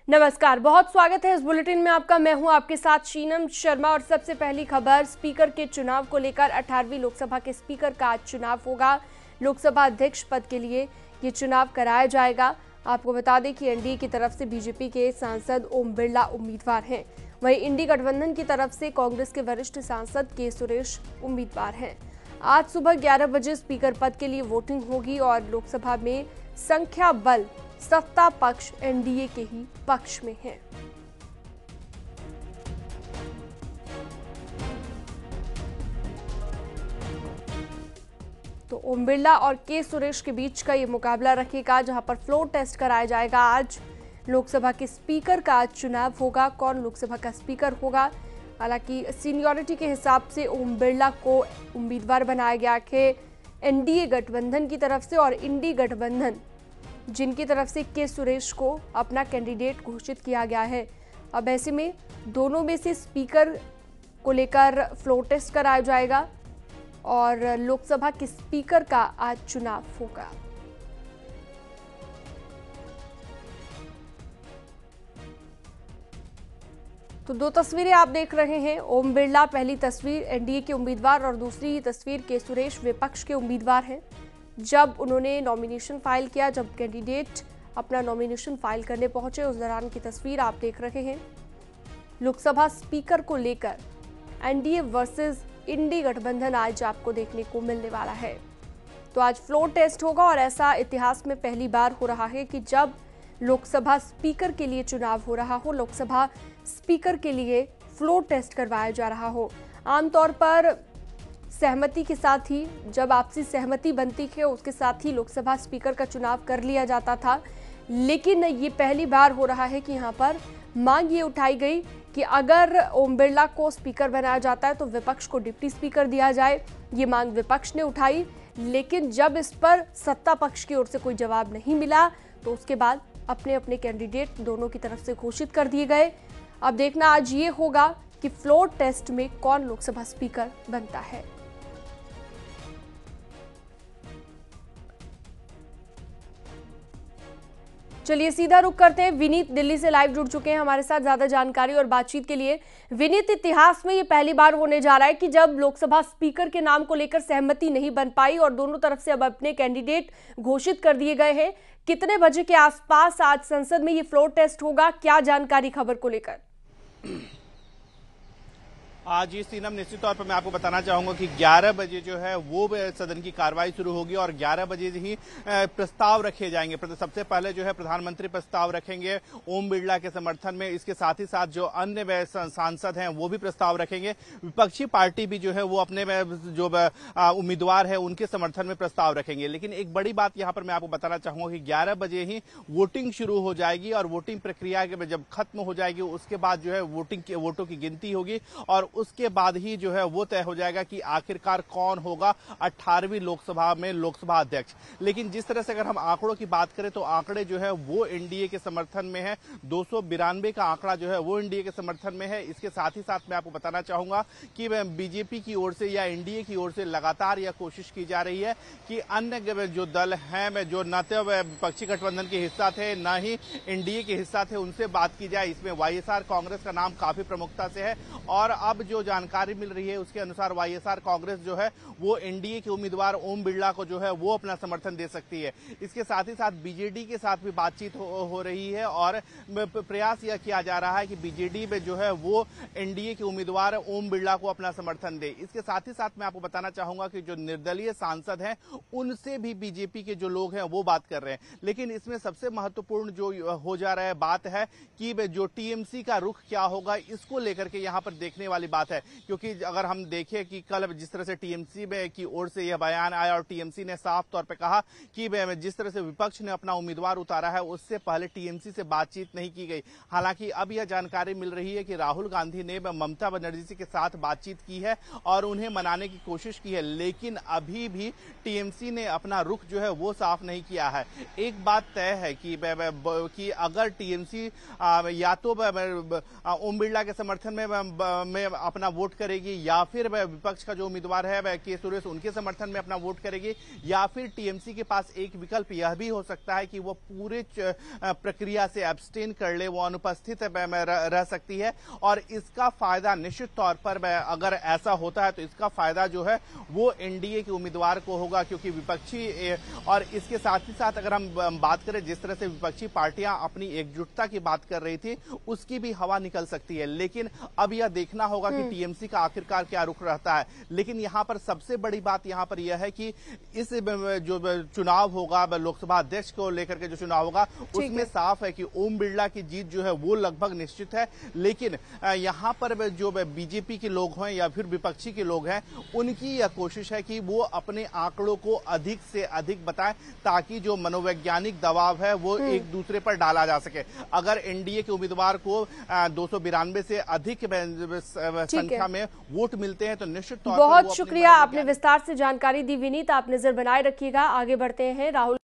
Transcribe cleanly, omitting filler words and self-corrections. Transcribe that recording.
नमस्कार, बहुत स्वागत है इस बुलेटिन में आपका। मैं हूं आपके साथ शीनम शर्मा और सबसे पहली खबर स्पीकर के चुनाव को लेकर 18वीं लोकसभा के स्पीकर का आज चुनाव होगा। लोकसभा अध्यक्ष पद के लिए ये चुनाव कराया जाएगा। आपको बता दें कि एनडीए की तरफ से बीजेपी के सांसद ओम बिरला उम्मीदवार हैं, वहीं इंडी गठबंधन की तरफ से कांग्रेस के वरिष्ठ सांसद के सुरेश उम्मीदवार हैं। आज सुबह 11 बजे स्पीकर पद के लिए वोटिंग होगी और लोकसभा में संख्या बल सत्ता पक्ष एनडीए के ही पक्ष में है। तो ओम बिरला और के सुरेश के बीच का ये मुकाबला रखेगा, जहां पर फ्लोर टेस्ट कराया जाएगा। आज लोकसभा के स्पीकर का आज चुनाव होगा। कौन लोकसभा का स्पीकर होगा? हालांकि सीनियरिटी के हिसाब से ओम बिरला को उम्मीदवार बनाया गया है एनडीए गठबंधन की तरफ से, और इंडी गठबंधन जिनकी तरफ से के सुरेश को अपना कैंडिडेट घोषित किया गया है। अब ऐसे में दोनों में से स्पीकर को लेकर फ्लोर टेस्ट कराया जाएगा और लोकसभा के स्पीकर का आज चुनाव होगा। तो दो तस्वीरें आप देख रहे हैं। ओम बिरला पहली तस्वीर एनडीए के उम्मीदवार और दूसरी तस्वीर के सुरेश विपक्ष के उम्मीदवार हैं। जब उन्होंने नॉमिनेशन फाइल किया, जब कैंडिडेट अपना नॉमिनेशन फाइल करने पहुंचे, उस दौरान की तस्वीर आप देख रहे हैं। लोकसभा स्पीकर को लेकर एनडीए वर्सेस इंडी गठबंधन आज आपको देखने को मिलने वाला है। तो आज फ्लोर टेस्ट होगा और ऐसा इतिहास में पहली बार हो रहा है कि जब लोकसभा स्पीकर के लिए चुनाव हो रहा हो, लोकसभा स्पीकर के लिए फ्लोर टेस्ट करवाया जा रहा हो। आमतौर पर सहमति के साथ ही, जब आपसी सहमति बनती है, उसके साथ ही लोकसभा स्पीकर का चुनाव कर लिया जाता था। लेकिन ये पहली बार हो रहा है कि यहाँ पर मांग ये उठाई गई कि अगर ओम बिरला को स्पीकर बनाया जाता है तो विपक्ष को डिप्टी स्पीकर दिया जाए। ये मांग विपक्ष ने उठाई, लेकिन जब इस पर सत्ता पक्ष की ओर से कोई जवाब नहीं मिला तो उसके बाद अपने अपने कैंडिडेट दोनों की तरफ से घोषित कर दिए गए। अब देखना आज ये होगा कि फ्लोर टेस्ट में कौन लोकसभा स्पीकर बनता है। चलिए सीधा रुख करते हैं। विनीत दिल्ली से लाइव जुड़ चुके हैं हमारे साथ ज्यादा जानकारी और बातचीत के लिए। विनीत, इतिहास में ये पहली बार होने जा रहा है कि जब लोकसभा स्पीकर के नाम को लेकर सहमति नहीं बन पाई और दोनों तरफ से अब अपने कैंडिडेट घोषित कर दिए गए हैं। कितने बजे के आसपास आज संसद में ये फ्लोर टेस्ट होगा? क्या जानकारी खबर को लेकर? आज ये सीनम निश्चित तौर पर मैं आपको बताना चाहूंगा कि 11 बजे जो है वो सदन की कार्रवाई शुरू होगी और 11 बजे ही प्रस्ताव रखे जाएंगे। सबसे पहले जो है प्रधानमंत्री प्रस्ताव रखेंगे ओम बिरला के समर्थन में। इसके साथ ही साथ जो अन्य सांसद हैं वो भी प्रस्ताव रखेंगे। विपक्षी पार्टी भी जो है वो अपने जो उम्मीदवार है उनके समर्थन में प्रस्ताव रखेंगे। लेकिन एक बड़ी बात यहाँ पर मैं आपको बताना चाहूंगा कि 11 बजे ही वोटिंग शुरू हो जाएगी और वोटिंग प्रक्रिया जब खत्म हो जाएगी उसके बाद जो है वोटों की गिनती होगी और उसके बाद ही जो है वो तय हो जाएगा कि आखिरकार कौन होगा 18वीं लोकसभा में लोकसभा अध्यक्ष। लेकिन जिस तरह से अगर हम आंकड़ों की बात करें तो आंकड़े जो है वो एनडीए के समर्थन में है। 292 का आंकड़ा जो है वो एनडीए के समर्थन में है। इसके साथ ही साथ मैं आपको बताना चाहूंगा कि बीजेपी की ओर से या एनडीए की ओर से लगातार यह कोशिश की जा रही है कि अन्य जो दल हैं, जो न तो विपक्षी गठबंधन के हिस्सा थे न ही एनडीए के हिस्सा थे, उनसे बात की जाए। इसमें वाईएसआर कांग्रेस का नाम काफी प्रमुखता से है और अब जो जानकारी मिल रही है उसके अनुसार वाईएसआर कांग्रेस जो है वो एनडीए के उम्मीदवार ओम बिरला को जो है वो अपना समर्थन दे सकती है। इसके साथ ही साथ बीजेडी के साथ भी बातचीत हो रही है और प्रयास यह किया जा रहा है कि बीजेडी में जो है वो एनडीए के उम्मीदवार ओम बिरला को अपना समर्थन दे। इसके साथ ही साथ मैं आपको बताना चाहूंगा कि जो निर्दलीय सांसद हैं उनसे भी बीजेपी के जो लोग हैं वो बात कर रहे हैं। लेकिन इसमें सबसे महत्वपूर्ण जो हो जा रहा है बात है कि जो टीएमसी का रुख क्या होगा, इसको लेकर के यहाँ पर देखने वाली बात है। क्योंकि अगर हम देखें कि कल जिस तरह से टीएमसी की ओर से यह बयान आया और टीएमसी ने साफ तौर पे कहा कि जिस तरह से विपक्ष ने अपना उम्मीदवार उतारा है उससे पहले टीएमसी से बातचीत नहीं की गई। हालांकि अब यह जानकारी मिल रही है कि राहुल गांधी ने ममता बनर्जी के साथ बातचीत की है और उन्हें मनाने की कोशिश की है, लेकिन अभी भी टीएमसी ने अपना रुख जो है वो साफ नहीं किया है। एक बात तय है कि अगर टीएमसी या तो ओम बिरला के समर्थन में अपना वोट करेगी, या फिर विपक्ष का जो उम्मीदवार है के सुरेश उनके समर्थन में अपना वोट करेगी, या फिर टीएमसी के पास एक विकल्प यह भी हो सकता है कि वो पूरे प्रक्रिया से एब्सटेन कर ले, वो अनुपस्थित रह सकती है। और इसका फायदा निश्चित तौर पर अगर ऐसा होता है तो इसका फायदा जो है वो एनडीए के उम्मीदवार को होगा, क्योंकि विपक्षी और इसके साथ ही साथ अगर हम बात करें जिस तरह से विपक्षी पार्टियां अपनी एकजुटता की बात कर रही थी, उसकी भी हवा निकल सकती है। लेकिन अब यह देखना होगा कि टीएमसी का आखिरकार क्या रुख रहता है। लेकिन यहां पर सबसे बड़ी बात यहां पर यह है कि इस जो चुनाव होगा, लोकसभा अध्यक्ष को लेकर के जो चुनाव होगा, उसमें साफ है कि ओम बिरला की जीत जो है वो लगभग निश्चित है। लेकिन यहां पर जो बीजेपी के लोग हैं या फिर विपक्षी के लोग हैं, उनकी यह कोशिश है कि वो अपने आंकड़ों को अधिक से अधिक बताएं, ताकि जो मनोवैज्ञानिक दबाव है वो एक दूसरे पर डाला जा सके। अगर एनडीए के उम्मीदवार को 292 से अधिक संख्या में वोट मिलते हैं तो निश्चित तौर पर बहुत शुक्रिया, आपने विस्तार से जानकारी दी विनीत। आप नजर बनाए रखिएगा। आगे बढ़ते हैं राहुल।